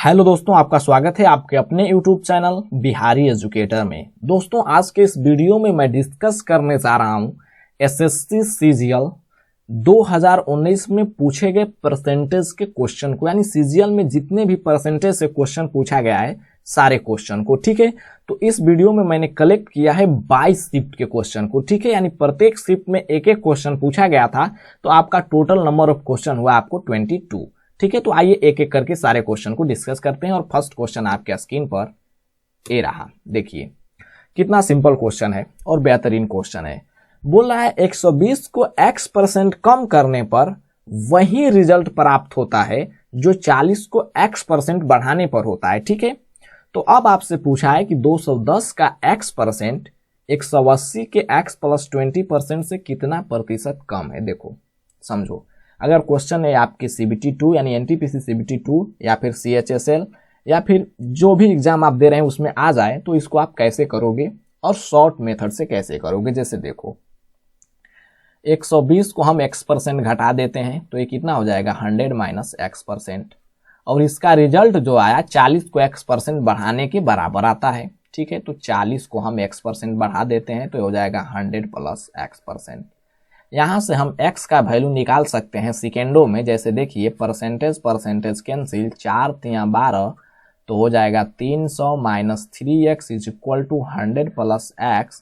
Hello दोस्तों, आपका स्वागत है आपके अपने YouTube चैनल बिहारी एजुकेटर में। दोस्तों, आज के इस वीडियो में मैं डिस्कस करने जा रहा हूं एसएससी सीजीएल 2019 में पूछे गए परसेंटेज के क्वेश्चन को, यानी सीजीएल में जितने भी परसेंटेज से क्वेश्चन पूछा गया है सारे क्वेश्चन को। ठीक है, तो इस वीडियो में मैंने कलेक्ट किया है 22 शिफ्ट के क्वेश्चन को। ठीक है, यानी प्रत्येक शिफ्ट में एक एक क्वेश्चन पूछा गया था, तो आपका टोटल नंबर ऑफ क्वेश्चन हुआ आपको 22। ठीक है, तो आइए एक एक करके सारे क्वेश्चन को डिस्कस करते हैं। और फर्स्ट क्वेश्चन आपके स्क्रीन पर ये रहा, देखिए कितना सिंपल क्वेश्चन है और बेहतरीन क्वेश्चन है। बोल रहा है 120 को x% कम करने पर वही रिजल्ट प्राप्त होता है जो 40 को x% बढ़ाने पर होता है। ठीक है, तो अब आपसे पूछा है कि 210 का x% 180 के x प्लस 20% से कितना प्रतिशत कम है। देखो समझो, अगर क्वेश्चन है आपके CBT 2 यानी NTPC CBT 2 या फिर CHSL या फिर जो भी एग्जाम आप दे रहे हैं उसमें आ जाए, तो इसको आप कैसे करोगे और शॉर्ट मेथड से कैसे करोगे। जैसे देखो 120 को हम x% घटा देते हैं तो ये कितना हो जाएगा 100 माइनस x%, और इसका रिजल्ट जो आया 40 को x% बढ़ाने के बराबर आता है। ठीक है, तो 40 को हम x% बढ़ा देते हैं तो ये हो जाएगा 100 प्लस x%। यहां से हम x का वैल्यू निकाल सकते हैं सेकेंडों में। जैसे देखिए परसेंटेज कैंसिल, 4 3 12, तो हो जाएगा 300 minus 3x is equal to 100 plus x।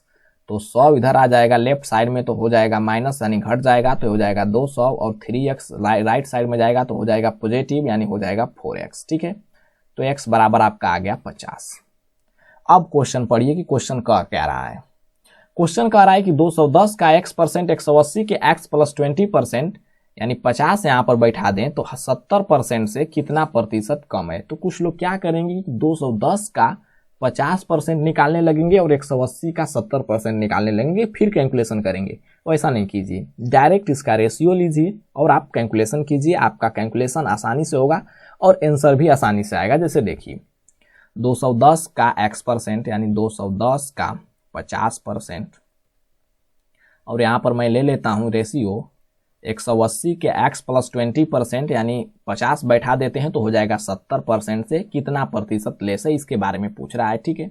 तो 100 इधर आ जाएगा लेफ्ट साइड में तो हो जाएगा माइनस यानी घट जाएगा, तो हो जाएगा 200, और 3x राइट साइड में जाएगा तो हो जाएगा पॉजिटिव यानी हो जाएगा 4x। ठीक है, तो x बराबर आपका आ गया 50। अब क्वेश्चन पढ़िए कि क्वेश्चन कह क्या रहा है। क्वेश्चन कह रहा है कि 210 का x% 180 के x प्लस 20% यानी 50 यहां पर बैठा दें तो 70% से कितना प्रतिशत कम है। तो कुछ लोग क्या करेंगे कि 210 का 50% निकालने लगेंगे और 180 का 70% निकालने लगेंगे, फिर कैलकुलेशन करेंगे। तो ऐसा नहीं कीजिए, डायरेक्ट इसका रेशियो लीजिए और आप कैलकुलेशन कीजिए। आपका कैलकुलेशन आसानी से होगा और आंसर भी आसानी से आएगा। जैसे देखिए 210 का x% यानी 210 का 50%, और यहां पर मैं ले लेता हूं रेशियो 180 के x प्लस 20% यानी 50 बैठा देते हैं तो हो जाएगा 70% से कितना प्रतिशत लेस है, इसके बारे में पूछ रहा है। ठीक है,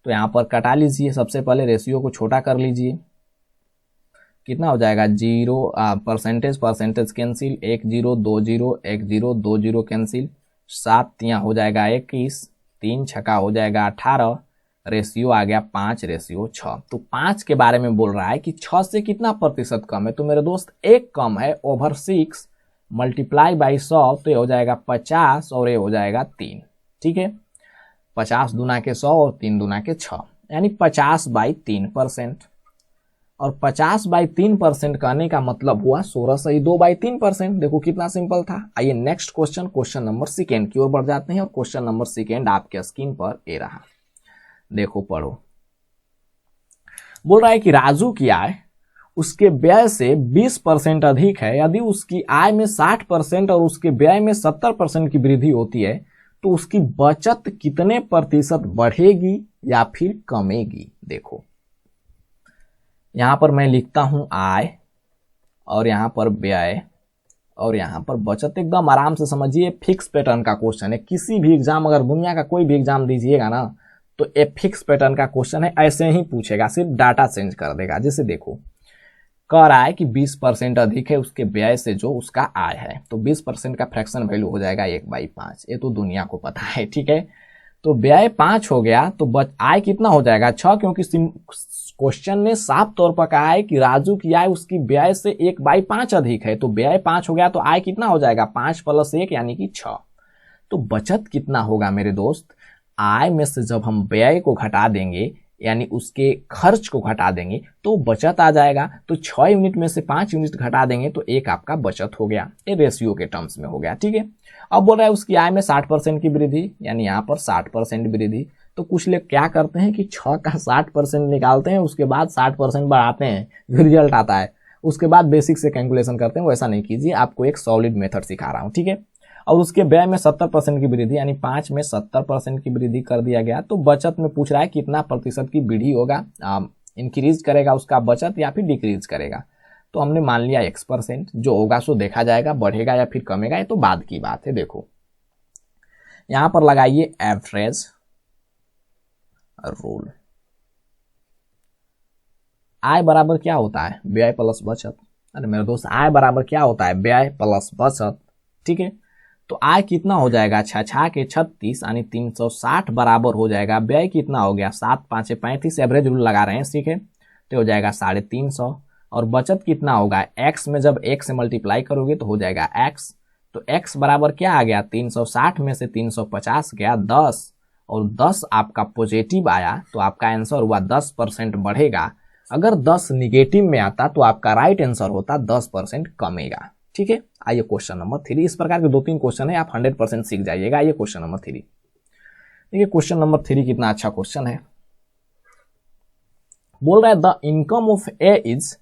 तो यहां पर कटा लीजिए, सबसे पहले रेशियो को छोटा कर लीजिए। कितना हो जाएगा 0 परसेंटेज कैंसिल, 1 0 2 0 1 0 2 0 कैंसिल, 7 3 हो जाएगा 21, 3 छक्का हो जाएगा 18, रेशियो आ गया 5:6। तो 5 के बारे में बोल रहा है कि 6 से कितना प्रतिशत कम है। तो मेरे दोस्त 1 कम है ओवर 6 मल्टीप्लाई बाई 100, तो ये हो जाएगा 50 और ये हो जाएगा 3। ठीक है, 50 दूना के 100 और 3 दूना के 6 यानी 50/3%। और 50/3% कहने का मतलब हुआ 16 सही 2/3%। देखो कितना सिंपल था। आइए नेक्स्ट क्वेश्चन नंबर सेकेंड की ओर बढ़ जाते हैं। और क्वेश्चन नंबर सेकेंड आपके स्क्रीन पर ये रहा, देखो पढ़ो। बोल रहा है कि राजू की आय उसके व्यय से 20% अधिक है। यदि उसकी आय में 60% और उसके व्यय में 70% की वृद्धि होती है तो उसकी बचत कितने प्रतिशत बढ़ेगी या फिर कमेगी। देखो यहां पर मैं लिखता हूं आय और यहां पर व्यय और यहां पर बचत। एकदम आराम से समझिए, फिक्स पैटर्न का क्वेश्चन है। किसी भी एग्जाम, अगर दुनिया का कोई भी एग्जाम दीजिएगा ना, तो ये फिक्स पैटर्न का क्वेश्चन है, ऐसे ही पूछेगा, सिर्फ डाटा चेंज कर देगा। जैसे देखो कह रहा है कि 20% अधिक है उसके व्यय से जो उसका आय है, तो 20% का फ्रैक्शन वैल्यू हो जाएगा 1/5। ये तो दुनिया को पता है। ठीक है, तो व्यय 5 हो गया तो आय कितना हो जाएगा 6, क्योंकि क्वेश्चन ने साफ तौर पर कहा है कि राजू की आय उसकी व्यय से 1/5 अधिक है। तो व्यय 5 हो गया तो आय कितना हो जाएगा 5 + 1 यानी कि 6। तो बचत कितना होगा मेरे दोस्त, आय में से जब हम व्यय को घटा देंगे यानी उसके खर्च को घटा देंगे तो बचत आ जाएगा। तो 6 यूनिट में से 5 यूनिट घटा देंगे तो 1 आपका बचत हो गया। ये रेशियो के टर्म्स में हो गया। ठीक है, अब बोल रहा है उसकी आय में 60% की वृद्धि, यानी यहाँ पर 60% वृद्धि। तो कुछ लोग क्या करते हैं कि 6 का 60% निकालते हैं, उसके बाद 60% बढ़ाते हैं, रिजल्ट आता है, उसके बाद बेसिक से कैलकुलेशन करते हैं। वैसा नहीं कीजिए, आपको एक सॉलिड मेथड सिखा रहा हूँ। ठीक है, और उसके व्यय में 70% की वृद्धि यानी 5 में 70% की वृद्धि कर दिया गया। तो बचत में पूछ रहा है कितना प्रतिशत की वृद्धि होगा, इंक्रीज करेगा उसका बचत या फिर डिक्रीज करेगा। तो हमने मान लिया x%, जो होगा सो देखा जाएगा, बढ़ेगा या फिर कमेगा ये तो बाद की बात है। देखो यहां पर लगाइए एवरेज रूल। आय बराबर क्या होता है, व्यय प्लस बचत। अरे मेरे दोस्त, आय बराबर क्या होता है, व्यय प्लस बचत। ठीक है, तो आय कितना हो जाएगा, 6 के 36 यानी 360 बराबर हो जाएगा। व्यय कितना हो गया, 7 5 35, एवरेज रूल लगा रहे हैं, ठीक है, तो हो जाएगा 350। और बचत कितना होगा, x में जब x से मल्टीप्लाई करोगे तो हो जाएगा x। तो x बराबर क्या आ गया, 360 में से 350 गया 10, और 10 आपका पॉजिटिव आया तो आपका आंसर हुआ 10% बढ़ेगा। अगर 10 निगेटिव में आता तो आपका राइट आंसर होता 10% कमेगा। ठीक है, आइए क्वेश्चन नंबर 3। इस प्रकार के 2-3 क्वेश्चन है, आप 100% सीख जाइएगा। आइए क्वेश्चन नंबर 3। देखिए क्वेश्चन नंबर 3 कितना अच्छा क्वेश्चन है। बोल रहा है the income of A is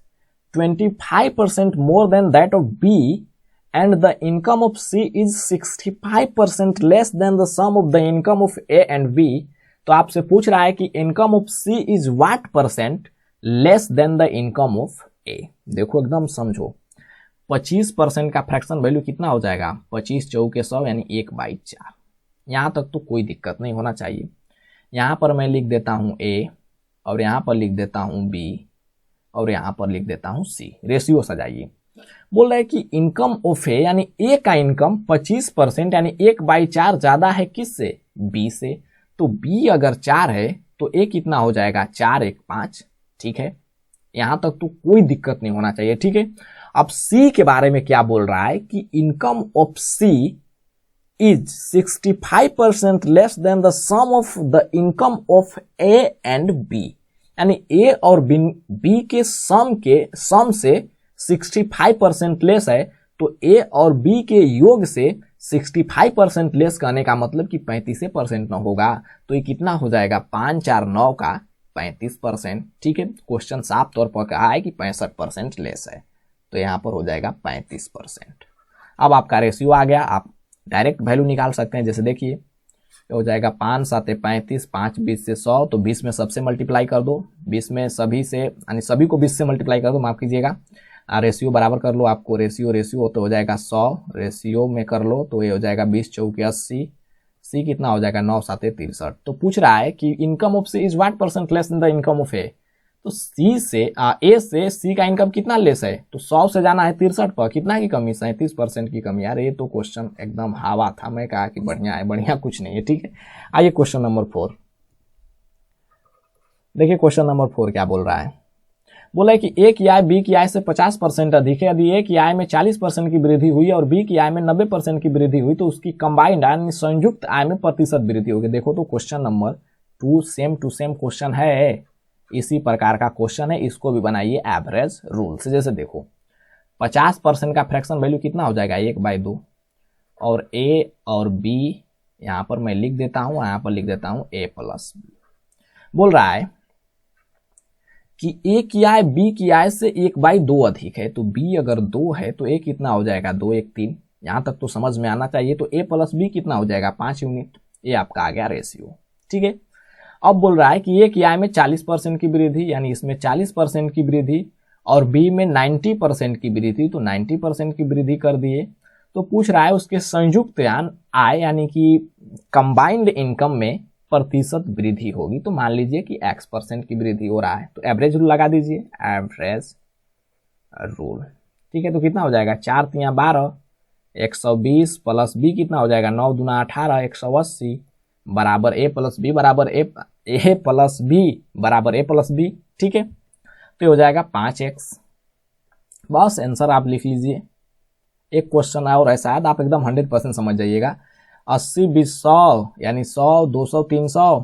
25% more than that of B and the income of C is 65% less than the sum of the income of A and B. तो आपसे पूछ रहा है कि income of C is what percent less than the income of A. देखो एकदम समझो, 25% का फ्रैक्शन वैल्यू कितना हो जाएगा, 25 चौके 100 यानी 1/4। यहां तक तो कोई दिक्कत नहीं होना चाहिए। यहां पर मैं लिख देता हूं ए, और यहां पर लिख देता हूं बी, और यहां पर लिख देता हूं सी। रेशियो सजाइए। बोल रहा है कि इनकम ऑफ ए यानी ए का इनकम 25% यानी 1/4 ज्यादा है किससे, बी से। तो बी अगर 4 है तो ए कितना हो जाएगा, 4 1 5। ठीक है, यहां तक तो कोई दिक्कत नहीं होना चाहिए। ठीक है, अब सी के बारे में क्या बोल रहा है कि income of C is 65% less than the sum of the income of A and B. यानी ए और बी के सम से 65% लेस है, तो ए और बी के योग से 65% लेस करने का मतलब कि 35% न होगा। तो ये कितना हो जाएगा, 5 4 9 का 35%। ठीक है, क्वेश्चन साफ तौर पर कहा है कि 65% लेस है, तो यहां पर हो जाएगा 35%। अब आपका रेशियो आ गया, आप डायरेक्ट वैल्यू निकाल सकते हैं। जैसे देखिए हो जाएगा 5 7 35, 5 20 से 100, तो 20 में सबसे मल्टीप्लाई कर दो, 20 में सभी से यानी सभी को 20 से मल्टीप्लाई कर दो, माफ कीजिएगा। रेशियो बराबर कर लो, आपको रेशियो तो हो जाएगा 100, रेशियो में कर लो तो ये हो जाएगा 20 चौके 80, सी कितना हो जाएगा 9 7 63। तो पूछ रहा है कि income of C is what percent less than the income of A. तो सी से ए से सी का इनकम कितना लेस है, तो 100 से जाना है 63 पर, कितना की कमी, 37% की कमी। यार ये तो क्वेश्चन एकदम हवा था, मैं कहा कि बढ़िया है, बढ़िया कुछ नहीं है। ठीक है, आइए क्वेश्चन नंबर 4। देखिए क्वेश्चन नंबर 4 क्या बोल रहा है। बोला है कि ए की आय बी की आय से 50% अधिक है। यदि ए की आय में 40% की वृद्धि हुई और बी की आय में 90% की वृद्धि हुई तो उसकी कंबाइंड यानी संयुक्त आय में प्रतिशत वृद्धि होगी। देखो तो question number 2 same to same question है, इसी प्रकार का क्वेश्चन है, इसको भी बनाइए एवरेज रूल से। जैसे देखो 50% का फ्रैक्शन वैल्यू कितना हो जाएगा, 1/2, और ए और बी यहां पर मैं लिख देता हूं, यहां पर लिख देता हूं a प्लस बी। बोल रहा है कि ए की आय बी की आय से 1/2 अधिक है, तो बी अगर 2 है तो ए कितना हो जाएगा, 2 1 3। यहां तक तो समझ में आना चाहिए। तो ए प्लस बी कितना हो जाएगा, 5 यूनिट। ये आपका आ गया रेशियो। ठीक है, अब बोल रहा है कि ए की आय में 40% की वृद्धि, यानी इसमें 40% की वृद्धि, और बी में 90% की वृद्धि, तो 90% की वृद्धि कर दिए। तो पूछ रहा है उसके संयुक्त आय यानी कि कंबाइंड इनकम में प्रतिशत वृद्धि होगी। तो मान लीजिए कि x% की वृद्धि हो रहा है, तो एवरेज रूल लगा दीजिए, एवरेज रूल। ठीक है, तो कितना हो जाएगा, 4 3 12, 120 प्लस बी कितना हो जाएगा, 9 दूना 18, 180 बराबर ए प्लस बी बराबर ए प्लस बी बराबर ए प्लस बी। ठीक है, तो हो जाएगा 5x। बस आंसर आप लिख लीजिए। एक क्वेश्चन और ऐसा है, आप एकदम 100% समझ जाइएगा। 80 20 100 यानी 100 200 300,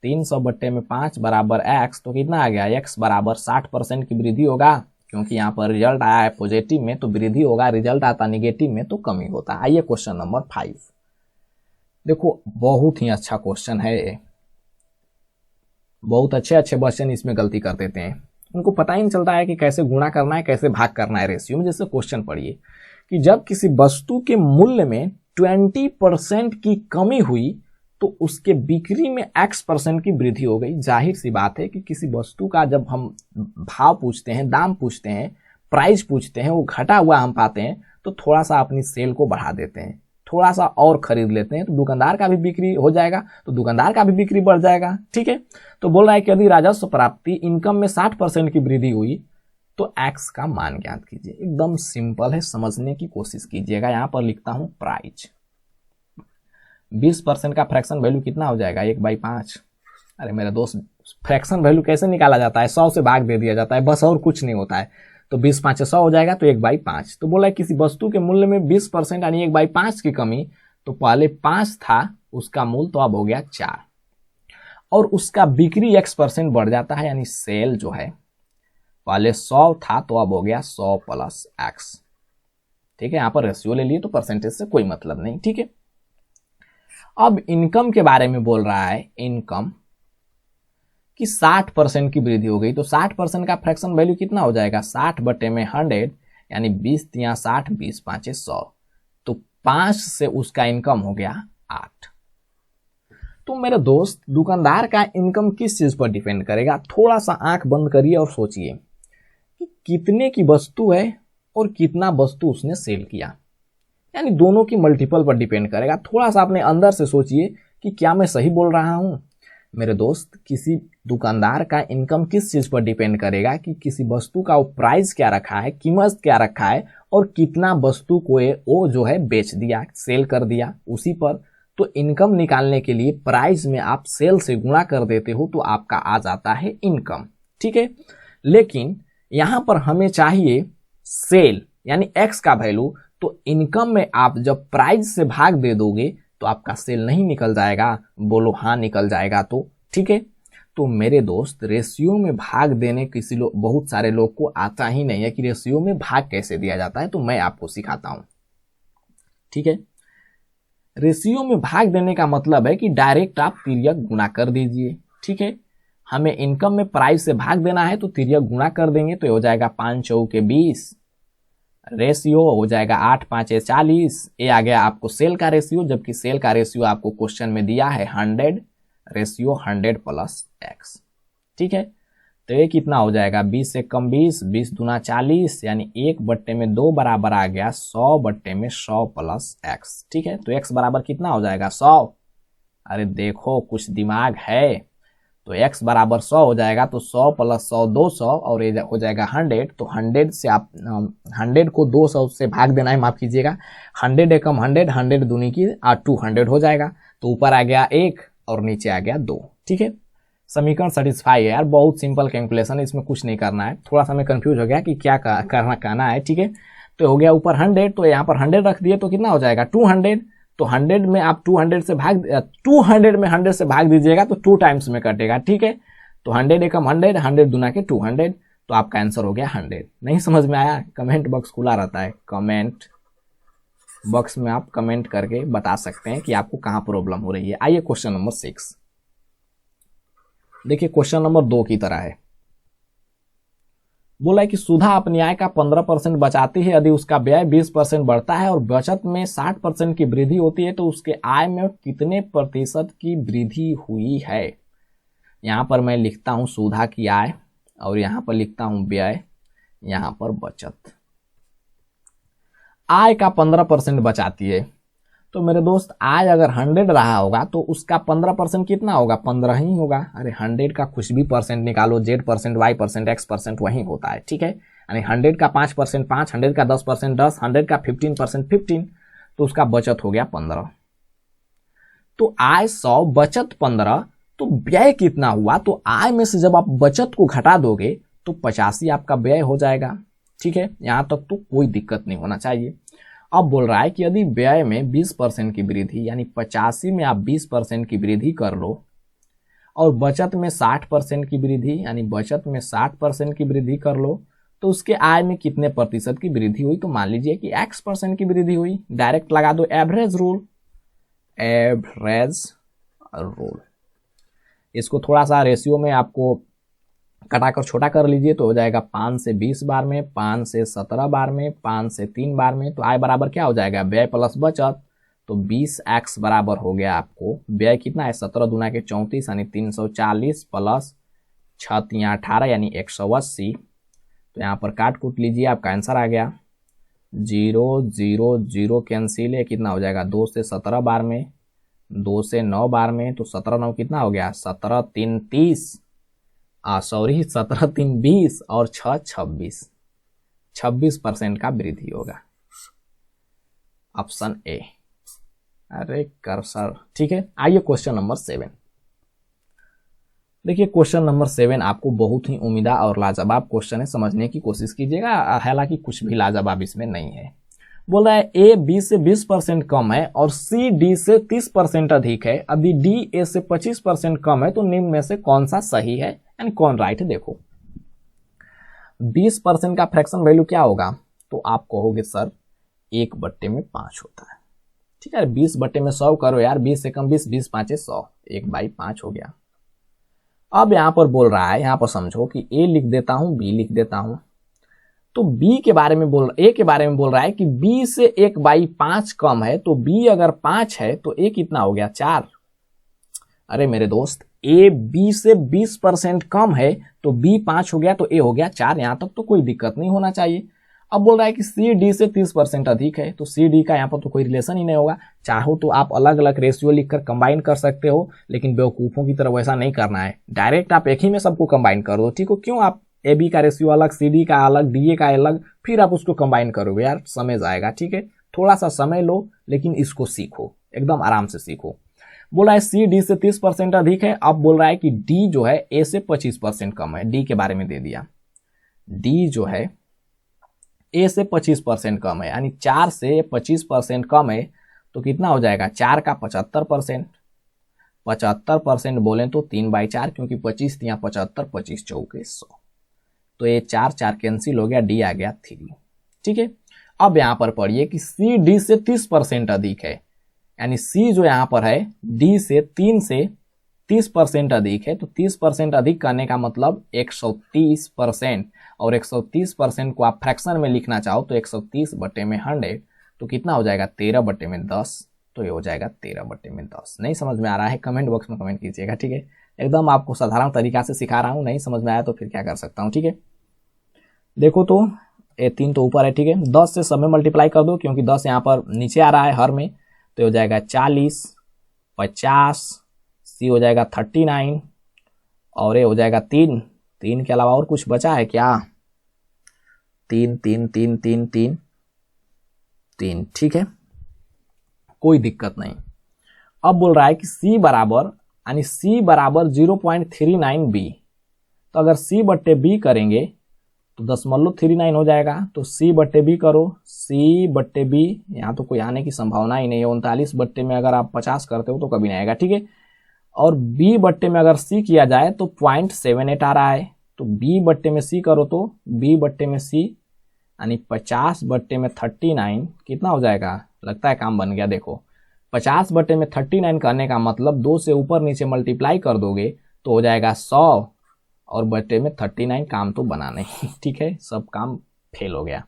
300 बट्टे में 5 बराबर x, तो कितना आ गया, x बराबर 60% की वृद्धि होगा, क्योंकि यहाँ पर रिजल्ट आया है पॉजिटिव में तो वृद्धि होगा, रिजल्ट आता निगेटिव में तो कमी होता है। आइए क्वेश्चन नंबर 5। देखो बहुत ही अच्छा क्वेश्चन है, बहुत अच्छे क्वेश्चन इसमें गलती कर देते हैं, उनको पता ही नहीं चलता है कि कैसे गुणा करना है, कैसे भाग करना है रेशियो में। जैसे क्वेश्चन पढ़िए कि जब किसी वस्तु के मूल्य में 20% की कमी हुई तो उसके बिक्री में x% की वृद्धि हो गई। जाहिर सी बात है कि किसी वस्तु का जब हम भाव पूछते हैं, दाम पूछते हैं, प्राइस पूछते हैं, वो घटा हुआ हम पाते हैं तो थोड़ा सा अपनी सेल को बढ़ा देते हैं, थोड़ा सा और खरीद लेते हैं तो दुकानदार का भी बिक्री हो जाएगा, तो दुकानदार का भी बिक्री बढ़ जाएगा। ठीक है, तो बोल रहा है कि यदि राजस्व प्राप्ति इनकम में 60% की वृद्धि हुई तो एक्स का मान ज्ञात कीजिए। एकदम सिंपल है, समझने की कोशिश कीजिएगा। यहां पर लिखता हूं प्राइस। 20% का फ्रैक्शन वैल्यू कितना हो जाएगा, 1/5। अरे मेरे दोस्त, फ्रैक्शन वैल्यू कैसे निकाला जाता है, 100 से भाग दे दिया जाता है, बस और कुछ नहीं होता है। तो 20 5 100 हो जाएगा, तो 1/5। तो बोला किसी वस्तु के मूल्य में 20% यानी 1/5 की कमी, तो पहले 5 था उसका मूल्य, तो अब हो गया 4, और उसका बिक्री x% बढ़ जाता है, यानी सेल जो है पहले 100 था तो अब हो गया 100 प्लस x। ठीक है, यहां पर रेशियो ले लिए तो परसेंटेज से कोई मतलब नहीं। ठीक है, अब इनकम के बारे में बोल रहा है, इनकम कि 60% की वृद्धि हो गई, तो 60% का फ्रैक्शन वैल्यू कितना हो जाएगा, 60/100 यानी 20 × 60 20 5 100, तो 5 से उसका इनकम हो गया 8। तो मेरे दोस्त, दुकानदार का इनकम किस चीज पर डिपेंड करेगा, थोड़ा सा आंख बंद करिए और सोचिए कि कितने की वस्तु है और कितना वस्तु उसने सेल किया, यानी दोनों की मल्टीपल पर डिपेंड करेगा। थोड़ा सा अपने अंदर से सोचिए कि क्या मैं सही बोल रहा हूं। मेरे दोस्त, किसी दुकानदार का इनकम किस चीज पर डिपेंड करेगा कि किसी वस्तु का वो प्राइस क्या रखा है, कीमत क्या रखा है, और कितना वस्तु को वो जो है बेच दिया, सेल कर दिया, उसी पर। तो इनकम निकालने के लिए प्राइस में आप सेल से गुणा कर देते हो तो आपका आ जाता है इनकम। ठीक है, लेकिन यहां पर हमें चाहिए सेल यानी एक्स का वैल्यू, तो इनकम में आप जब प्राइस से भाग दे दोगे तो आपका सेल नहीं निकल जाएगा। बोलो हाँ, निकल जाएगा। तो ठीक है, तो मेरे दोस्त, रेशियो में भाग देने किसी लोग, बहुत सारे लोग को आता ही नहीं है कि रेशियो में भाग कैसे दिया जाता है, तो मैं आपको सिखाता हूं। ठीक है, रेशियो में भाग देने का मतलब है कि डायरेक्ट आप तिर्यक गुणा कर दीजिए। ठीक है, हमें इनकम में प्राइस से भाग देना है तो तिर्यक गुणा कर देंगे, तो हो जाएगा 5 चौके 20, रेशियो हो जाएगा 8 5 40। ये आ गया आपको सेल का रेशियो, जबकि सेल का रेशियो आपको क्वेश्चन में दिया है 100, रेशियो 100 प्लस x। ठीक है, तो ये कितना हो जाएगा, 20 से कम 20, 20 दूना 40, यानी 1/2 बराबर आ गया 100/100 प्लस x। ठीक है, तो x बराबर कितना हो जाएगा, 100। अरे देखो, कुछ दिमाग है, तो x बराबर 100 हो जाएगा, तो 100 प्लस 100 200, और ये हो जाएगा 100। तो 100 से आप 100 को 200 से भाग देना है, माफ कीजिएगा, 100 एकम 100, 100 दूनी की 200 हो जाएगा। तो ऊपर आ गया 1 और नीचे आ गया 2। ठीक है, समीकरण सेटिस्फाई है यार, बहुत सिंपल कैलकुलेशन है, इसमें कुछ नहीं करना है। थोड़ा सा मैं कंफ्यूज हो गया कि क्या कहना है। ठीक है, तो हो गया ऊपर 100, तो यहाँ पर 100 रख दिए तो कितना हो जाएगा 200। तो 100 में आप 200 से भाग 200 में 100 से भाग दीजिएगा तो 2 टाइम्स में कटेगा। ठीक है, तो 100 एकम 100, 100 दूना के 200, तो आपका आंसर हो गया 100। नहीं समझ में आया, कमेंट बॉक्स खुला रहता है, कमेंट बॉक्स में आप कमेंट करके बता सकते हैं कि आपको कहां प्रॉब्लम हो रही है। आइए क्वेश्चन नंबर 6 देखिए, क्वेश्चन नंबर 2 की तरह है। बोला है कि सुधा अपनी आय का 15% बचाती है, यदि उसका व्यय 20% बढ़ता है और बचत में 60% की वृद्धि होती है तो उसके आय में कितने प्रतिशत की वृद्धि हुई है। यहां पर मैं लिखता हूं सुधा की आय, और यहां पर लिखता हूं व्यय, यहां पर बचत। आय का 15% बचाती है, तो मेरे दोस्त आय अगर 100 रहा होगा तो उसका 15% कितना होगा, 15 ही होगा। अरे 100 का कुछ भी परसेंट निकालो, Z%, Y%, X% वही होता है। ठीक है, यानी 100 का 5% 5, 100 का 10% 10, 100 का 15% 15, तो उसका बचत हो गया 15। तो आय 100, बचत 15, तो व्यय कितना हुआ, तो आय में से जब आप बचत को घटा दोगे तो 85 आपका व्यय हो जाएगा। ठीक है, यहां तक तो कोई दिक्कत नहीं होना चाहिए। अब बोल रहा है कि यदि व्यय में 20% की वृद्धि, यानी 85 में आप 20% की वृद्धि कर लो, और बचत में 60% की वृद्धि, यानी बचत में 60% की वृद्धि कर लो, तो उसके आय में कितने प्रतिशत की वृद्धि हुई, तो मान लीजिए कि x% की वृद्धि हुई। डायरेक्ट लगा दो एवरेज रूल, एवरेज रूल। इसको थोड़ा सा रेशियो में आपको कटाकर छोटा कर लीजिए, तो हो जाएगा 5 से 20 बार में, 5 से 17 बार में, 5 से 3 बार में। तो आय बराबर क्या हो जाएगा, व्यय प्लस बचत। तो 20x बराबर हो गया आपको, व्यय कितना है 17 दूना के 34, यानी 340 प्लस 6 × 18 यानी 180। तो यहाँ पर काट कूट लीजिए, आपका आंसर आ गया। 0 0 0 कैंसिल है, कितना हो जाएगा 2 से 17 बार में, 2 से 9 बार में, तो 17 9 कितना हो गया 17 3 30, 17 3 20 और 6 26, 26% का वृद्धि होगा। Option A. अरे कर्सर, ठीक है। आइए क्वेश्चन नंबर 7। देखिए क्वेश्चन नंबर 7 आपको बहुत ही उम्दा और लाजवाब क्वेश्चन है, समझने की कोशिश कीजिएगा, हालांकि कुछ भी लाजवाब इसमें नहीं है। बोल रहा है ए बी से 20% कम है और सी डी से 30% अधिक है, यदि डी ए से 25% कम है तो निम्न में से कौन सा सही है यानी कौन राइट। देखो 20% का फ्रैक्शन वैल्यू क्या होगा, तो आप कहोगे सर 1/5 होता है। ठीक है, 20/100 करो यार, 20 से कम 20, 20 5 100, 1/5 हो गया। अब यहां पर बोल रहा है, यहां पर समझो कि ए लिख देता हूं, बी लिख देता हूं, तो बी के बारे में ए के बारे में बोल रहा है कि बी से 1/5 कम है, तो बी अगर 5 है तो ए कितना हो गया 4। अरे मेरे दोस्त, ए बी से 20% कम है तो बी 5 हो गया तो ए हो गया 4, यहां तक तो कोई दिक्कत नहीं होना चाहिए। अब बोल रहा है कि सी डी से 30% अधिक है, तो सी डी का यहाँ पर तो कोई रिलेशन ही नहीं होगा। चाहो तो आप अलग अलग रेशियो लिखकर कंबाइन कर सकते हो, लेकिन बेवकूफों की तरह वैसा नहीं करना है, डायरेक्ट आप एक ही में सबको कंबाइन कर दो। ठीक हो, क्यों आप ए बी का रेशियो अलग, सी डी का अलग, डी ए का अलग, फिर आप उसको कंबाइन करोगे यार, समय जाएगा। ठीक है, थोड़ा सा समय लो, लेकिन इसको सीखो, एकदम आराम से सीखो। बोला है सी डी से 30% अधिक है। अब बोल रहा है कि डी जो है ए से 25% कम है, डी के बारे में दे दिया। डी जो है ए से 25% कम है, यानी 4 से 25% कम है, तो कितना हो जाएगा 4 का 75%। 75% बोले तो 3/4, क्योंकि 25 या 75, 25 चौके 100, तो ये 4 4 कैंसिल हो गया, डी आ गया 3। ठीक है, अब यहां पर पढ़िए कि सी डी से 30% अधिक है, यानी सी जो यहां पर है डी से 3 से 30% अधिक है, तो 30% अधिक करने का मतलब 130%, और 130% को आप फ्रैक्शन में लिखना चाहो तो 130/100, तो कितना हो जाएगा 13/10, तो ये हो जाएगा 13/10। नहीं समझ में आ रहा है, कमेंट बॉक्स में कमेंट कीजिएगा। ठीक है, एकदम आपको साधारण तरीका से सिखा रहा हूं, नहीं समझ में आया तो फिर क्या कर सकता हूं। ठीक है, देखो तो ये 3 तो ऊपर है। ठीक है, 10 से सब में मल्टीप्लाई कर दो, क्योंकि 10 यहाँ पर नीचे आ रहा है हर में, तो हो जाएगा 40, 50, सी हो जाएगा 39, और ये हो जाएगा 3। 3 के अलावा और कुछ बचा है क्या? 3 3 3 3 3 3। ठीक है, कोई दिक्कत नहीं। अब बोल रहा है कि C बराबर, यानी C बराबर 0.39b, तो अगर C/b करेंगे तो 0.39 हो जाएगा, तो C/b करो, C/b, यहाँ तो कोई आने की संभावना ही नहीं है। 39 में अगर आप 50 करते हो तो कभी नहीं आएगा। ठीक है, और B/में अगर C किया जाए तो 0.78 आ रहा है, तो B/में C करो तो B/में C यानी 50/में 39 कितना हो जाएगा? लगता है काम बन गया। देखो 50/में 39 करने का मतलब 2 से ऊपर नीचे मल्टीप्लाई कर दोगे तो हो जाएगा 100, और बटे में 39, काम तो बना नहीं। ठीक है, सब काम फेल हो गया।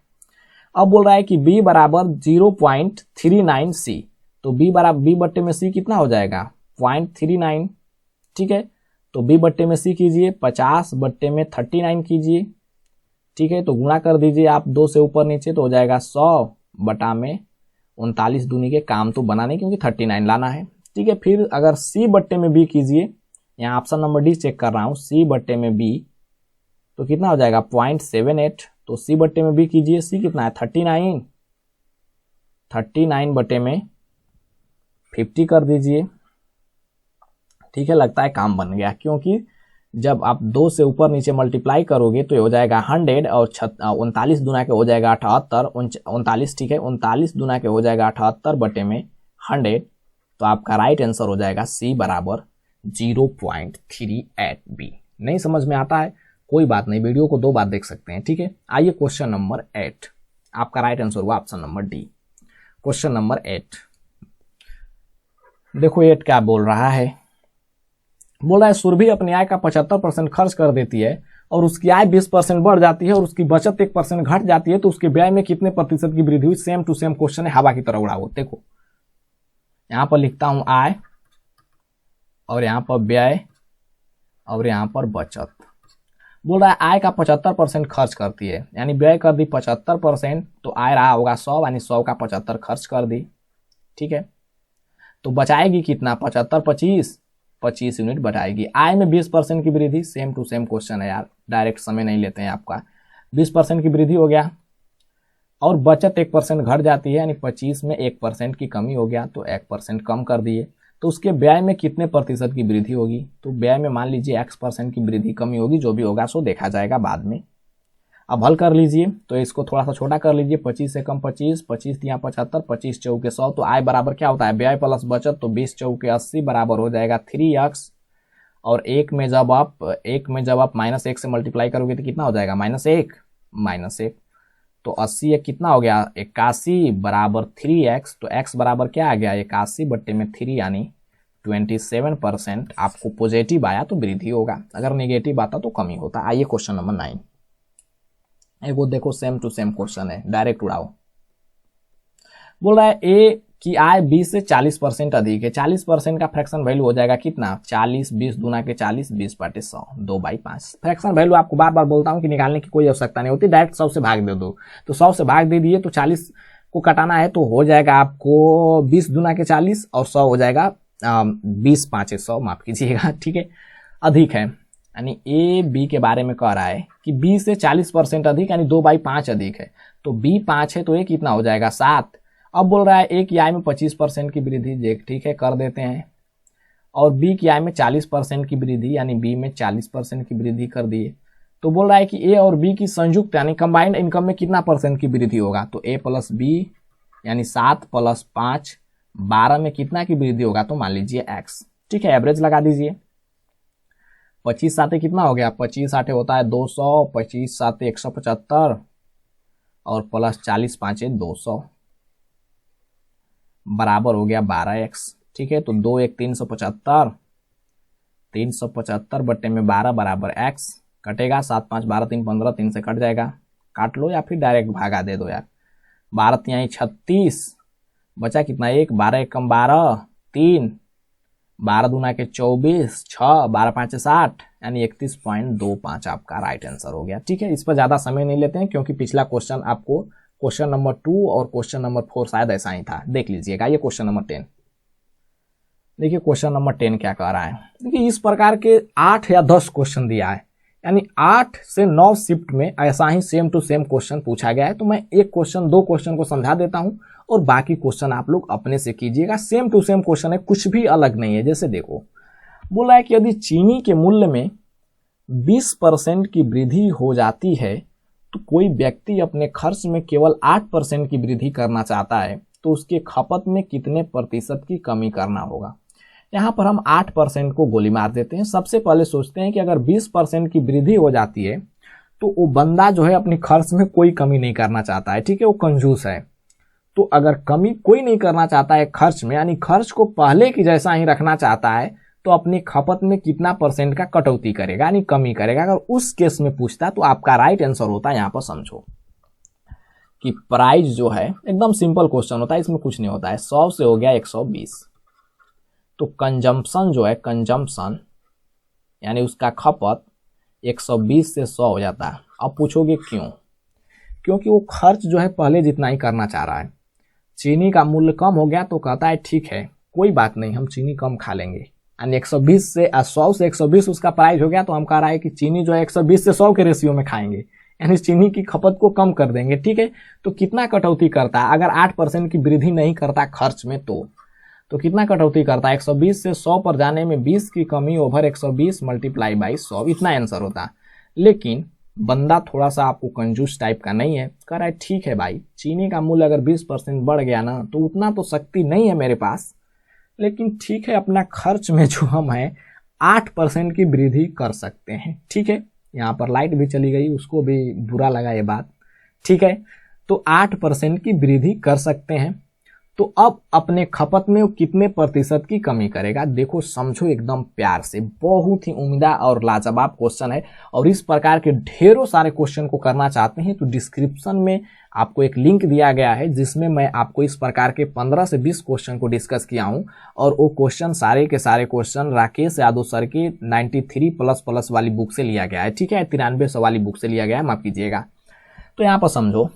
अब बोल रहा है कि B बराबर 0.39C, तो B/में C कितना हो जाएगा 0.39। ठीक है, तो B/में C कीजिए, 50/में 39 कीजिए। ठीक है, तो गुणा कर दीजिए आप 2 से ऊपर नीचे, तो हो जाएगा 100/39 दूनी के, काम तो बना नहीं क्योंकि 39 लाना है। ठीक है, फिर अगर C/में B कीजिए, यहाँ ऑप्शन नंबर डी चेक कर रहा हूँ, C/में B तो कितना हो जाएगा 0.78, तो C/में B कीजिए, C कितना है 39, 39/में 50 कर दीजिए। ठीक है, लगता है काम बन गया, क्योंकि जब आप 2 से ऊपर नीचे मल्टीप्लाई करोगे तो ये हो जाएगा 100, और 39 दूना के हो जाएगा 78, 39। ठीक है, 39 दूना के हो जाएगा 78/में 100, तो आपका राइट आंसर हो जाएगा C बराबर 0.38b। नहीं समझ में आता है कोई बात नहीं, वीडियो को 2 बार देख सकते हैं। ठीक है, आइए क्वेश्चन नंबर 8, आपका राइट आंसर हुआ option number D. Question number 8, देखो 8 क्या बोल रहा है। बोल रहा है सुरभि अपनी आय का 75% खर्च कर देती है और उसकी आय 20% बढ़ जाती है और उसकी बचत 1% घट जाती है, तो उसके व्यय में कितने प्रतिशत की वृद्धि हुई? सेम टू सेम क्वेश्चन है, हवा की तरह उड़ाओ। देखो यहां पर लिखता हूं आय, और यहां पर व्यय, और यहां पर बचत। बोल रहा है आय का 75% खर्च करती है, यानी व्यय कर दी 75%, तो आय रहा होगा 100, यानी 100 का 75 खर्च कर दी। ठीक है, तो बचाएगी कितना, 75 25 यूनिट बचाएगी। आय में 20% की वृद्धि, सेम टू सेम क्वेश्चन है यार, डायरेक्ट समय नहीं लेते हैं आपका। 20% की वृद्धि हो गया, और बचत 1% घट जाती है, यानी 25 में 1% की कमी हो गया, तो 1% कम कर दिए। तो उसके व्यय में कितने प्रतिशत की वृद्धि होगी, तो व्यय में मान लीजिए x% की वृद्धि कमी होगी, जो भी होगा सो देखा जाएगा बाद में। अब हल कर लीजिए, तो इसको थोड़ा सा छोटा कर लीजिए, 25 से कम 25, 25 या 75, 25 चौके 100, तो आय बराबर क्या होता है, व्यय प्लस बचत, तो 20 चौके 80 बराबर हो जाएगा 3x, और एक में जब आप -1 से मल्टीप्लाई करोगे तो कितना हो जाएगा, -1, तो 80 एक कितना हो गया, 81 बराबर 3x, तो x बराबर क्या आ गया, 81 बट्टे में 3, यानी 27% आपको पॉजिटिव आया तो वृद्धि होगा, अगर नेगेटिव आता तो कमी होता। आइए क्वेश्चन नंबर 9, वो देखो सेम टू सेम क्वेश्चन है, डायरेक्ट उड़ाओ। बोल रहा है ए की आय 20 से 40% अधिक है, 40% का फ्रैक्शन वैल्यू हो जाएगा कितना, 40, 20 दूना के 40, 20/100, 2/5। फ्रैक्शन वैल्यू आपको बार बार बोलता हूं कि निकालने की कोई आवश्यकता नहीं होती, डायरेक्ट 100 से भाग दे दो, तो 100 से भाग दे दिए, तो 40 को कटाना है तो हो जाएगा आपको 20 दूना के 40, और 100 हो जाएगा 20/5 100, माफ कीजिएगा। ठीक है, अधिक है, यानी ए बी के बारे में कह रहा है कि बी से 40% अधिक, यानी 2/5 अधिक है, तो बी 5 है तो ए कितना हो जाएगा, 7। अब बोल रहा है ए की आय में 25% की वृद्धि, देख ठीक है कर देते हैं, और बी की आय में 40% की वृद्धि, यानी बी में 40% की वृद्धि कर दिए। तो बोल रहा है कि ए और बी की संयुक्त यानी कंबाइंड इनकम में कितना % की वृद्धि होगा, तो ए प्लस बी यानी 7 + 5 12 में कितना की वृद्धि होगा, तो मान लीजिए x। ठीक है, एवरेज लगा दीजिए, 25 साते कितना हो गया, 25 8 होता है 200, 25 साते 175, और प्लस 40 5 200 बराबर हो गया 12x। ठीक है, तो 2 1 375, 375 बट्टे में 12 बराबर x, कटेगा 7 5 12 3 15, 3 से कट जाएगा, काट लो या फिर डायरेक्ट भागा दे दो यार, 12 3 36, बचा कितना 1, 12 1 कम 12, 3, 12 दूना के 24, 6 12 5 60, यानी 31.25 आपका राइट आंसर हो गया। ठीक है, इस पर ज्यादा समय नहीं लेते हैं, क्योंकि पिछला क्वेश्चन आपको क्वेश्चन नंबर 2 और क्वेश्चन नंबर 4 शायद ऐसा ही था, देख लीजिएगा। ये क्वेश्चन नंबर 10, देखिए क्वेश्चन नंबर 10 क्या कह रहा है। देखिए इस प्रकार के 8 या 10 क्वेश्चन दिया है, यानी 8 से 9 शिफ्ट में ऐसा ही सेम टू सेम क्वेश्चन पूछा गया है। तो मैं एक क्वेश्चन 2 क्वेश्चन को समझा देता हूं, और बाकी क्वेश्चन आप लोग अपने से कीजिएगा। सेम टू सेम क्वेश्चन है, कुछ भी अलग नहीं है। जैसे देखो, बोला है कि यदि चीनी के मूल्य में 20% की वृद्धि हो जाती है, तो कोई व्यक्ति अपने खर्च में केवल 8% की वृद्धि करना चाहता है, तो उसके खपत में कितने प्रतिशत की कमी करना होगा। यहाँ पर हम 8% को गोली मार देते हैं। सबसे पहले सोचते हैं कि अगर 20% की वृद्धि हो जाती है, तो वो बंदा जो है अपने खर्च में कोई कमी नहीं करना चाहता है, ठीक है, वो कंजूस है। तो अगर कमी कोई नहीं करना चाहता है खर्च में, यानी खर्च को पहले की जैसा ही रखना चाहता है, तो अपनी खपत में कितना % का कटौती करेगा, यानी कमी करेगा। अगर उस केस में पूछता है तो आपका राइट आंसर होता है, यहाँ पर समझो कि प्राइस जो है एकदम सिंपल क्वेश्चन होता है, इसमें कुछ नहीं होता है। 100 से हो गया 120, तो कंजम्पशन जो है, कंजम्पशन यानी उसका खपत 120 से 100 हो जाता है। अब पूछोगे क्यों? क्योंकि वो खर्च जो है पहले जितना ही करना चाह रहा है। चीनी का मूल्य कम हो गया तो कहता है ठीक है कोई बात नहीं, हम चीनी कम खा लेंगे। यानी 120 से 100 से 120 उसका प्राइस हो गया, तो हम कह रहा है कि चीनी जो है 120 से 100 के रेशियो में खाएंगे, यानी चीनी की खपत को कम कर देंगे। ठीक है, तो कितना कटौती करता है? अगर 8% की वृद्धि नहीं करता खर्च में तो कितना कटौती करता है? 120 से 100 पर जाने में 20 की कमी ओवर 120 मल्टीप्लाई बाई 100, इतना आंसर होता है। लेकिन बंदा थोड़ा सा आपको कंजूस टाइप का नहीं है, कह रहा है ठीक है भाई, चीनी का मूल्य अगर 20% बढ़ गया ना, तो उतना तो शक्ति नहीं है मेरे पास, लेकिन ठीक है अपना खर्च में जो हम है 8% की वृद्धि कर सकते हैं। ठीक है, यहाँ पर लाइट भी चली गई, उसको भी बुरा लगा ये बात। ठीक है, तो 8% की वृद्धि कर सकते हैं। तो अब अपने खपत में वो कितने प्रतिशत की कमी करेगा। देखो समझो एकदम प्यार से, बहुत ही उम्दा और लाजवाब क्वेश्चन है। और इस प्रकार के ढेरों सारे क्वेश्चन को करना चाहते हैं तो डिस्क्रिप्शन में आपको एक लिंक दिया गया है जिसमें मैं आपको इस प्रकार के 15 से 20 क्वेश्चन को डिस्कस किया हूं। और वो क्वेश्चन सारे के सारे क्वेश्चन राकेश यादव सर के 93++ वाली बुक से लिया गया है, ठीक है, 9300 वाली बुक से लिया गया है, माफ कीजिएगा। तो यहाँ पर समझो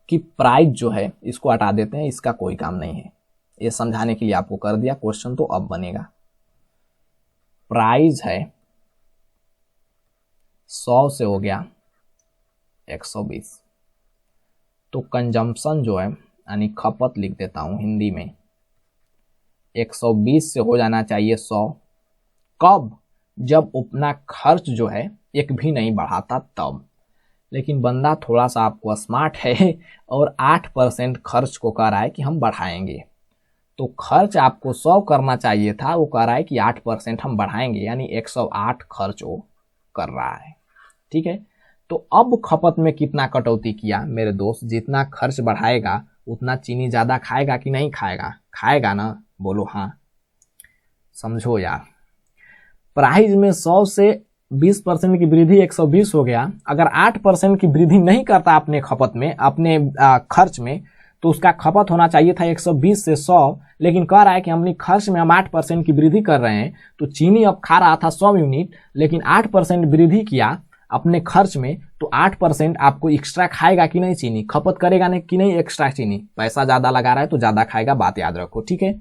कि प्राइस जो है इसको हटा देते हैं, इसका कोई काम नहीं है, ये समझाने के लिए आपको कर दिया। क्वेश्चन तो अब बनेगा, प्राइस है 100 से हो गया 120, तो कंजम्पशन जो है यानी खपत लिख देता हूं हिंदी में, 120 से हो जाना चाहिए 100। कब? जब अपना खर्च जो है एक भी नहीं बढ़ाता तब। लेकिन बंदा थोड़ा सा आपको स्मार्ट है और 8% खर्च को कह रहा है कि हम बढ़ाएंगे। तो खर्च आपको 100 करना चाहिए था, वो कह रहा है कि 8% हम बढ़ाएंगे, यानी 108 खर्च वो कर रहा है, ठीक है। तो अब खपत में कितना कटौती किया मेरे दोस्त? जितना खर्च बढ़ाएगा उतना चीनी ज्यादा खाएगा कि नहीं खाएगा? खाएगा ना, बोलो हाँ। समझो यार, प्राइस में 100 से 20% की वृद्धि 120 हो गया। अगर 8% की वृद्धि नहीं करता अपने खपत में, अपने खर्च में, तो उसका खपत होना चाहिए था 120 से 100, लेकिन कह रहा है कि हमने खर्च में हम 8% की वृद्धि कर रहे हैं। तो चीनी अब खा रहा था 100 यूनिट, लेकिन 8% वृद्धि किया अपने खर्च में, तो 8% आपको एक्स्ट्रा खाएगा कि नहीं चीनी? खपत करेगा नहीं कि नहीं एक्स्ट्रा चीनी? पैसा ज्यादा लगा रहा है तो ज्यादा खाएगा, बात याद रखो, ठीक है।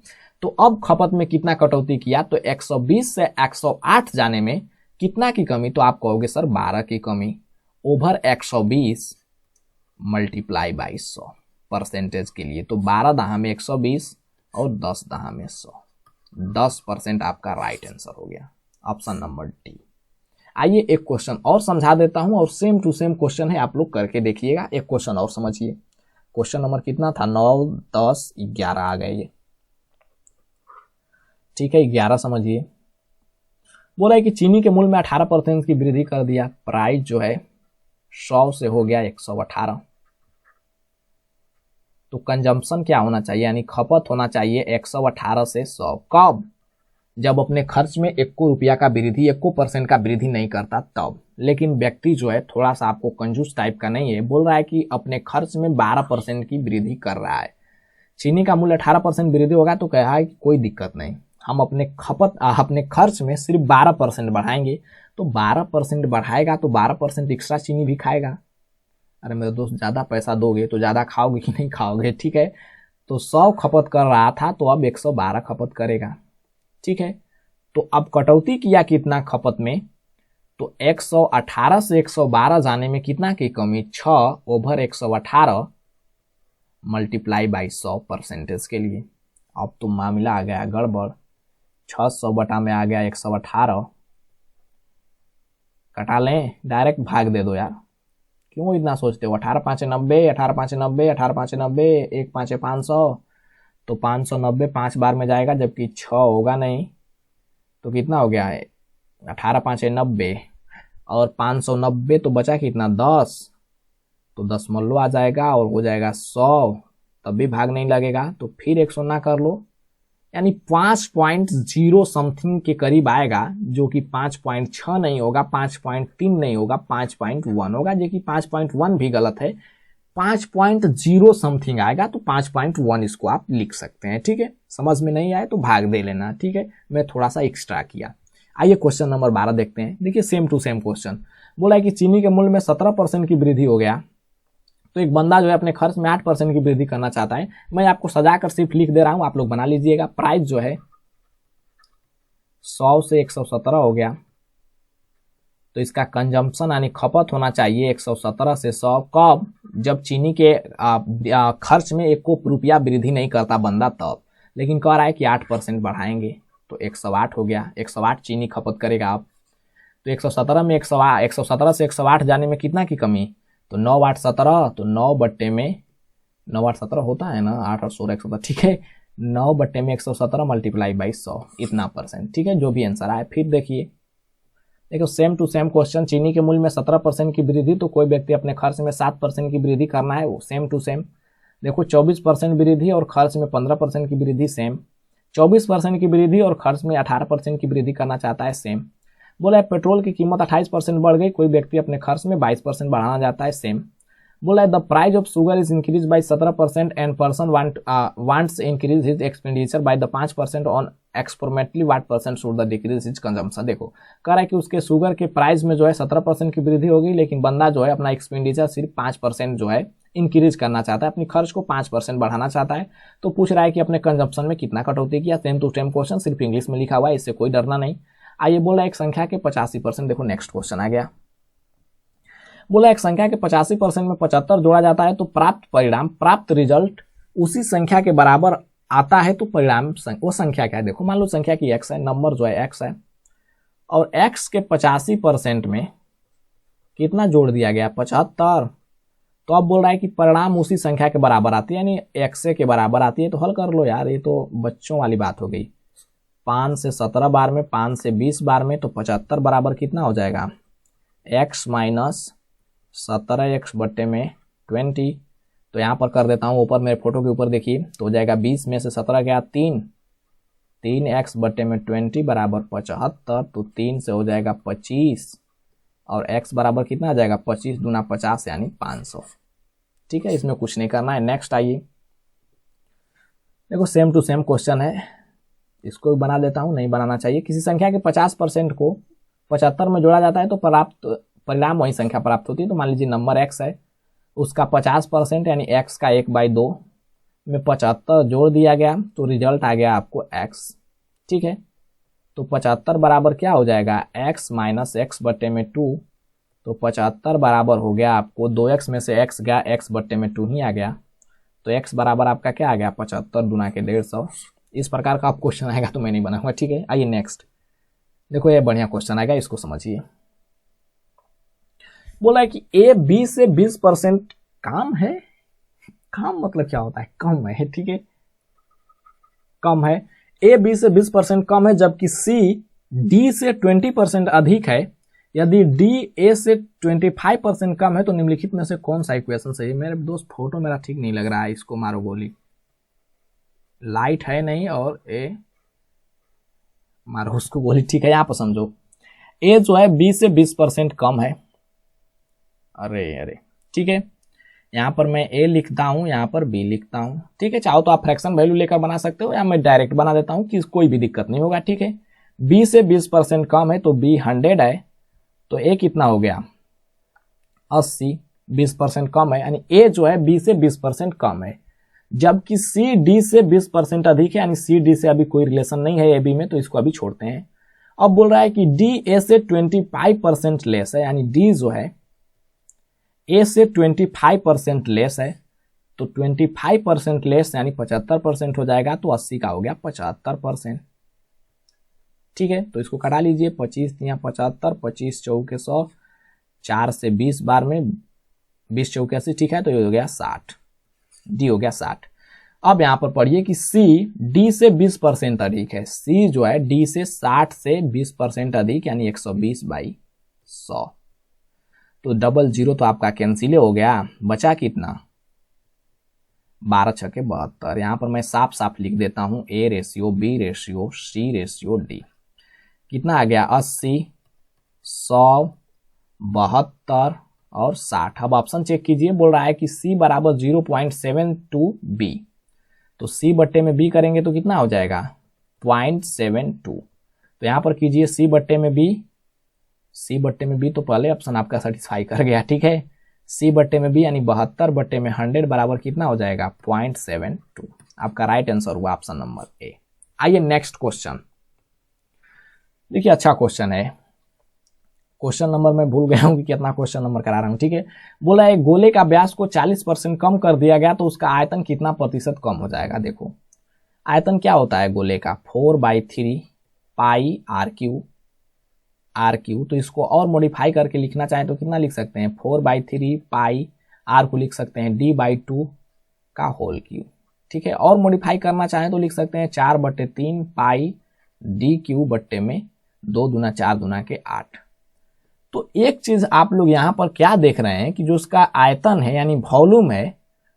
तो अब खपत में कितना कटौती किया? तो 120 से 108 जाने में कितना की कमी? तो आप कहोगे सर 12 की कमी ओवर 120 मल्टीप्लाई बाई 100 परसेंटेज के लिए। तो 12 दहा में 120 और 10 दहा में 100, 10% आपका राइट आंसर हो गया, ऑप्शन नंबर डी। आइए एक क्वेश्चन और समझा देता हूं और सेम टू सेम क्वेश्चन है, आप लोग करके देखिएगा। एक क्वेश्चन और समझिए। क्वेश्चन नंबर कितना था? 9, 10, 11 आ गए ये, ठीक है। 11 समझिए। बोला है कि चीनी के मूल्य में 18% की वृद्धि कर दिया। प्राइस जो है 100 से हो गया 118। तो कंजम्पशन क्या होना चाहिए, यानी खपत होना चाहिए 118 से 100। कब? जब अपने खर्च में 1 रुपया का वृद्धि, 1% का वृद्धि नहीं करता तब। लेकिन व्यक्ति जो है थोड़ा सा आपको कंजूस टाइप का नहीं है, बोल रहा है कि अपने खर्च में 12% की वृद्धि कर रहा है। चीनी का मूल्य 18% वृद्धि होगा तो कहा है कि कोई दिक्कत नहीं, हम अपने खर्च में सिर्फ 12% बढ़ाएंगे। तो 12% बढ़ाएगा तो 12% एक्स्ट्रा चीनी भी खाएगा। अरे मेरे दोस्त, ज्यादा पैसा दोगे तो ज्यादा खाओगे कि नहीं खाओगे, ठीक है। तो 100 खपत कर रहा था तो अब 112 खपत करेगा, ठीक है। तो अब कटौती किया कितना खपत में? तो 118 से 112 जाने में कितना की कमी? 6 ओवर 118 मल्टीप्लाई बाई 100 परसेंटेज के लिए। अब तो मामला आ गया गड़बड़, 600 बटा में आ गया 118। कटा लें, डायरेक्ट भाग दे दो यार, क्यों इतना सोचते हो? 18 5 90, 18 5 90, 18 5 90, 1 5 500, तो 590 5 बार में जाएगा, जबकि 6 होगा नहीं। तो कितना हो गया है? 18 5 90 और 590, तो बचा कितना? 10। तो 10 मल्लो आ जाएगा और हो जाएगा 100, तब भी भाग नहीं लगेगा। तो फिर 100 ना कर लो, यानी 5.0 समथिंग के करीब आएगा, जो कि 5.6 नहीं होगा, 5.3 नहीं होगा, 5.1 होगा, जो कि 5.1 भी गलत है। 5.0 समथिंग आएगा, तो 5.1 इसको आप लिख सकते हैं, ठीक है। समझ में नहीं आए तो भाग दे लेना, ठीक है। मैं थोड़ा सा एक्स्ट्रा किया। आइए क्वेश्चन नंबर 12 देखते हैं। देखिए सेम टू सेम क्वेश्चन। बोला है कि चीनी के मूल्य में 17% की वृद्धि हो गया। तो एक बंदा जो है अपने खर्च में 8% की वृद्धि करना चाहता है। मैं आपको सजाकर सिर्फ लिख दे रहा हूं, आप लोग बना लीजिएगा। प्राइस जो है 100 से 117 हो गया, तो इसका कंजम्पशन यानी खपत होना चाहिए 117 से 100। कब? जब चीनी के खर्च में 1 रुपया वृद्धि नहीं करता बंदा तब। लेकिन कह रहा है कि 8% बढ़ाएंगे, तो 108 हो गया। 108 चीनी खपत करेगा आप। तो 117 में 117 से 108 जाने में कितना की कमी? तो 9 8 17, तो 9 बट्टे में 9 8 17 होता है ना, 8 और 16 117, ठीक है। 9 बट्टे में 117 मल्टीप्लाई बाई 100, इतना परसेंट, ठीक है। जो भी आंसर आए। फिर देखिए, देखो सेम टू सेम क्वेश्चन। चीनी के मूल्य में 17% की वृद्धि, तो कोई व्यक्ति अपने खर्च में 7% की वृद्धि करना है, वो सेम टू सेम। देखो 24% वृद्धि और खर्च में 15% की वृद्धि सेम, 24% की वृद्धि और खर्च में 18% की वृद्धि करना चाहता है सेम। बोला है पेट्रोल की कीमत 28% बढ़ गई, कोई व्यक्ति अपने खर्च में 22% बढ़ाना चाहता है सेम। बोला है the price of sugar is increase by 17% and person wants increase his expenditure by the 5% on experimentally what percent should the decrease his consumption. देखो कह रहा है कि उसके शुगर के प्राइस में जो है 17% की वृद्धि होगी, लेकिन बंदा जो है अपना एक्सपेंडिचर सिर्फ 5% जो है इंक्रीज करना चाहता है, अपनी खर्च को 5% बढ़ाना चाहता है। तो पूछ रहा है कि अपने कंजम्पशन में कितना कटौती किया। सेम टू सेम क्वेश्चन, सिर्फ इंग्लिश में लिखा हुआ है, इससे कोई डरना नहीं। आइए बोला एक संख्या के 85%, देखो नेक्स्ट क्वेश्चन आ गया। बोला एक संख्या के 85% में 75 जोड़ा जाता है तो प्राप्त परिणाम, प्राप्त रिजल्ट उसी संख्या के बराबर आता है, तो परिणाम वो संख्या क्या है। देखो मान लो संख्या की x है, नंबर जो है x है, और x के 85% में कितना जोड़ दिया गया 75, तो अब बोल रहा है कि परिणाम उसी संख्या के बराबर आती है, यानी x के बराबर आती है। तो हल कर लो यार, ये तो बच्चों वाली बात हो गई। 5 से 17 बार में, 5 से 20 बार में, तो 75 बराबर कितना हो जाएगा x माइनस 17x बट्टे में 20। तो यहाँ पर कर देता हूँ, ऊपर मेरे फोटो के ऊपर देखिए, तो हो जाएगा 20 में से 17 गया 3x बट्टे में 20 बराबर 75, तो 3 से हो जाएगा 25 और x बराबर कितना आ जाएगा 25 दूना 50 यानी 500। ठीक है, इसमें कुछ नहीं करना है। नेक्स्ट आइए, देखो सेम टू सेम क्वेश्चन है, इसको बना देता हूँ, नहीं बनाना चाहिए। किसी संख्या के 50% को 75 में जोड़ा जाता है तो प्राप्त परिणाम वही संख्या प्राप्त होती है। तो मान लीजिए नंबर x है, उसका 50% यानी x का 1/2 में 75 जोड़ दिया गया, तो रिजल्ट आ गया आपको x। ठीक है, तो 75 बराबर क्या हो जाएगा x माइनस x बट्टे में 2, तो 75 बराबर हो गया आपको 2x में से x गया, x बट्टे में 2 ही आ गया, तो x बराबर आपका क्या आ गया 75 गुना के 150। इस प्रकार का आप क्वेश्चन आएगा तो मैं नहीं बनाऊंगा। ठीक है, आइए नेक्स्ट, देखो ये बढ़िया क्वेश्चन आएगा, इसको समझिए। बोला है कि a b से 20% कम है। कम मतलब क्या होता है, कम है। ठीक है, कम है, a b से 20% कम है, जबकि c d से 20% अधिक है। यदि d a से 25% कम है तो निम्नलिखित में से कौन सा इक्वेशन सही है। मेरे दोस्त फोटो मेरा ठीक नहीं लग रहा है, इसको मारो गोली, लाइट है नहीं, और a मारो उसको गोली। ठीक है, यहां पर समझो, a जो है b से 20% कम है। अरे ठीक है, यहाँ पर मैं a लिखता हूँ, यहाँ पर b लिखता हूँ। ठीक है, चाहो तो आप फ्रैक्शन वैल्यू लेकर बना सकते हो, या मैं डायरेक्ट बना देता हूँ कि कोई भी दिक्कत नहीं होगा। ठीक है, b से 20% कम है तो b 100 है, तो a कितना हो गया 80, 20% कम है, यानी a जो है b से 20% कम है। जबकि c d से 20% अधिक है, यानी c d से अभी कोई रिलेशन नहीं है a b में, तो इसको अभी छोड़ते हैं। अब बोल रहा है कि d a से 25% लेस है, यानी d जो है a से 25% लेस है, तो 25% लेस यानी 75% हो जाएगा, तो 80 का हो गया 75%। ठीक है, तो इसको कटा लीजिए, 25 या 75, 25 चौके 100, 4 से 20 बार में 20 चौके 80। ठीक है, तो ये हो गया 60, डी हो गया 60। अब यहां पर पढ़िए कि सी डी से 20% अधिक है, सी जो है डी से 60 से 20% अधिक, यानी 120/100। तो 00 तो आपका कैंसिल हो गया, बचा कितना 12 छके 72। यहां पर मैं साफ साफ लिख देता हूं, a ratio b ratio c ratio d कितना आ गया 80, 100, 72 और 60। अब ऑप्शन चेक कीजिए, बोल रहा है कि c बराबर 0.72b, तो c बट्टे में b करेंगे तो कितना हो जाएगा 0.72। तो यहां पर कीजिए c बट्टे में b, तो पहले ऑप्शन आपका सेटिस्फाई कर गया। ठीक है, c बट्टे में b यानी 72 बट्टे में 100 बराबर कितना हो जाएगा 0.72। आपका राइट आंसर हुआ ऑप्शन नंबर ए। आइए नेक्स्ट क्वेश्चन देखिए, अच्छा क्वेश्चन है। क्वेश्चन नंबर मैं भूल गया हूं कि कितना क्वेश्चन नंबर करा रहा हूं। ठीक है, बोला है गोले का व्यास को 40% कम कर दिया गया तो उसका आयतन कितना प्रतिशत कम हो जाएगा। देखो आयतन क्या होता है गोले का 4/3 पाई r3। तो इसको और मॉडिफाई करके लिखना चाहें तो कितना लिख सकते हैं 4/3 पाई r को लिख सकते हैं d/2 का होल क्यूब। ठीक है, और मॉडिफाई करना चाहें तो लिख सकते हैं 4/3 पाई d³ बट्टे में 2 दूना 4 दूना के 8। तो एक चीज आप लोग यहां पर क्या देख रहे हैं कि जो उसका आयतन है यानी वॉल्यूम है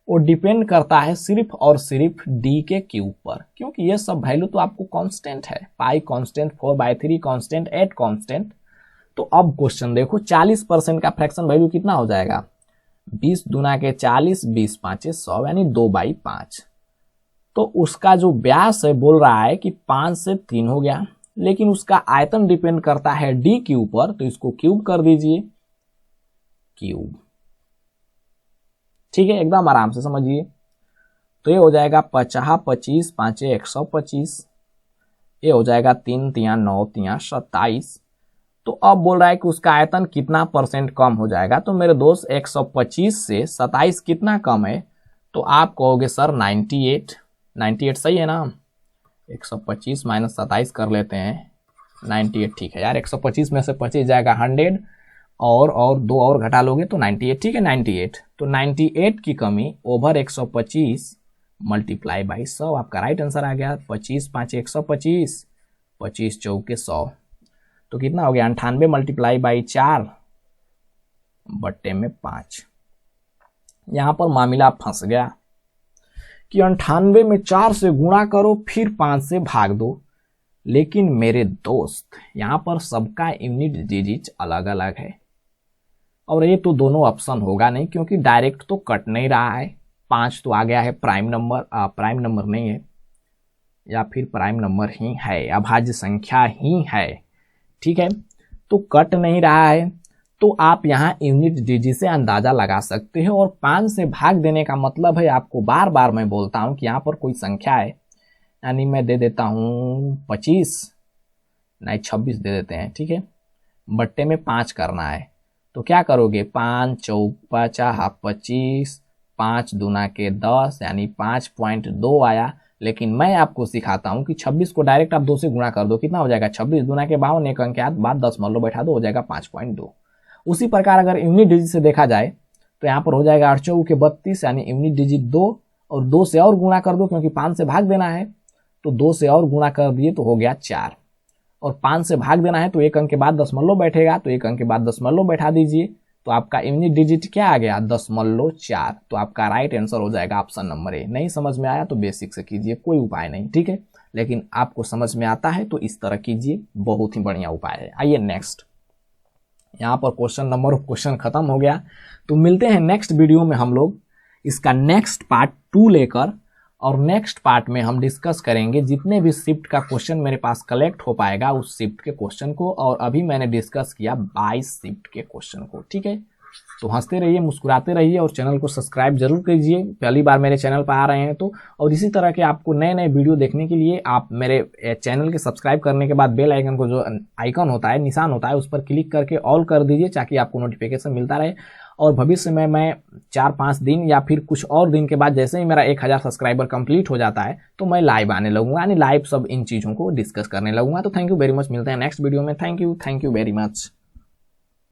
वो डिपेंड करता है सिर्फ और सिर्फ डी के क्यूब पर, क्योंकि ये सब वैल्यू तो आपको कांस्टेंट है, पाई कांस्टेंट, 4/3 कांस्टेंट, 8 कांस्टेंट। तो अब क्वेश्चन देखो, 40% का फ्रैक्शन वैल्यू कितना हो जाएगा, 20 दूना के 40, 20 पाँचे 100 यानी 2/5। तो उसका जो व्यास है बोल रहा है कि 5 से 3 हो गया, लेकिन उसका आयतन डिपेंड करता है डी क्यूब पर, तो इसको क्यूब कर दीजिए, क्यूब। ठीक है, एकदम आराम से समझिए। तो ये हो जाएगा 50, 25 पाँचे 125, ये हो जाएगा 3 तिया 9 तिया 27। तो अब बोल रहा है कि उसका आयतन कितना परसेंट कम हो जाएगा। तो मेरे दोस्त 125 से 27 कितना कम है, तो आप कहोगे सर 98। 98 सही है ना, 125 माइनस 27 कर लेते हैं, 98 ठीक है यार। 125 में से 25 जाएगा 100 और 2 और घटा लोगे तो 98, ठीक है 98। तो 98 की कमी ओवर 125 मल्टीप्लाई बाई 100, आपका राइट आंसर आ गया। 25 पाँचे 125, 25 चौके 100, तो कितना हो गया 98 मल्टीप्लाई बाई 4 बट्टे में 5। यहां पर मामला फंस गया कि 98 में 4 से गुणा करो फिर 5 से भाग दो, लेकिन मेरे दोस्त यहां पर सबका यूनिट डिजिट अलग अलग है और ये तो दोनों ऑप्शन होगा नहीं, क्योंकि डायरेक्ट तो कट नहीं रहा है। 5 तो आ गया है प्राइम नंबर, प्राइम नंबर नहीं है, या फिर प्राइम नंबर ही है, अभाज्य संख्या ही है, ठीक है। तो कट नहीं रहा है, तो आप यहाँ यूनिट डिजिट से अंदाजा लगा सकते हो। और 5 से भाग देने का मतलब है, आपको बार बार मैं बोलता हूं कि यहाँ पर कोई संख्या है, यानी मैं दे देता हूं 25 नहीं 26 दे देते हैं, ठीक है। बट्टे में 5 करना है, तो क्या करोगे 5 चौका 25, 5 दूना के 10 यानी 5.2 आया। लेकिन मैं आपको सिखाता हूं कि 26 को डायरेक्ट आप 2 से गुणा कर दो, कितना हो जाएगा 26 दूना के 52, एक अंक के बाद 10 मान लो बैठा दो, हो जाएगा 5.2। उसी प्रकार अगर यूनिट डिजिट से देखा जाए तो यहाँ पर हो जाएगा 8 चौके 32 यानी यूनिट डिजिट 2, और 2 से और गुणा कर दो क्योंकि 5 से भाग देना है, तो 2 से और गुणा कर दिए तो हो गया 4, और 5 से भाग देना है तो एक अंक के बाद दशमलव बैठेगा, तो एक अंक के बाद दशमलव बैठा दीजिए, तो आपका यूनिट डिजिट क्या आ गया 0.4। तो आपका राइट आंसर हो जाएगा ऑप्शन नंबर ए। नहीं समझ में आया तो बेसिक से कीजिए, कोई उपाय नहीं, ठीक है। लेकिन आपको समझ में आता है तो इस तरह कीजिए, बहुत ही बढ़िया उपाय है। आइए नेक्स्ट, यहाँ पर क्वेश्चन खत्म हो गया। तो मिलते हैं नेक्स्ट वीडियो में हम लोग इसका नेक्स्ट पार्ट 2 लेकर, और नेक्स्ट पार्ट में हम डिस्कस करेंगे जितने भी शिफ्ट का क्वेश्चन मेरे पास कलेक्ट हो पाएगा उस शिफ्ट के क्वेश्चन को, और अभी मैंने डिस्कस किया 22 शिफ्ट के क्वेश्चन को, ठीक है। तो हंसते रहिए, मुस्कुराते रहिए, और चैनल को सब्सक्राइब जरूर कीजिए, पहली बार मेरे चैनल पर आ रहे हैं तो। और इसी तरह के आपको नए नए वीडियो देखने के लिए आप मेरे चैनल के सब्सक्राइब करने के बाद बेल आइकन को, जो आइकन होता है, निशान होता है, उस पर क्लिक करके ऑल कर दीजिए, ताकि आपको नोटिफिकेशन मिलता रहे। और भविष्य में मैं 4-5 दिन या फिर कुछ और दिन के बाद जैसे ही मेरा 1000 सब्सक्राइबर कंप्लीट हो जाता है तो मैं लाइव आने लगूंगा, यानी लाइव सब इन चीज़ों को डिस्कस करने लगूंगा। तो थैंक यू वेरी मच, मिलते हैं नेक्स्ट वीडियो में। Thank you very much.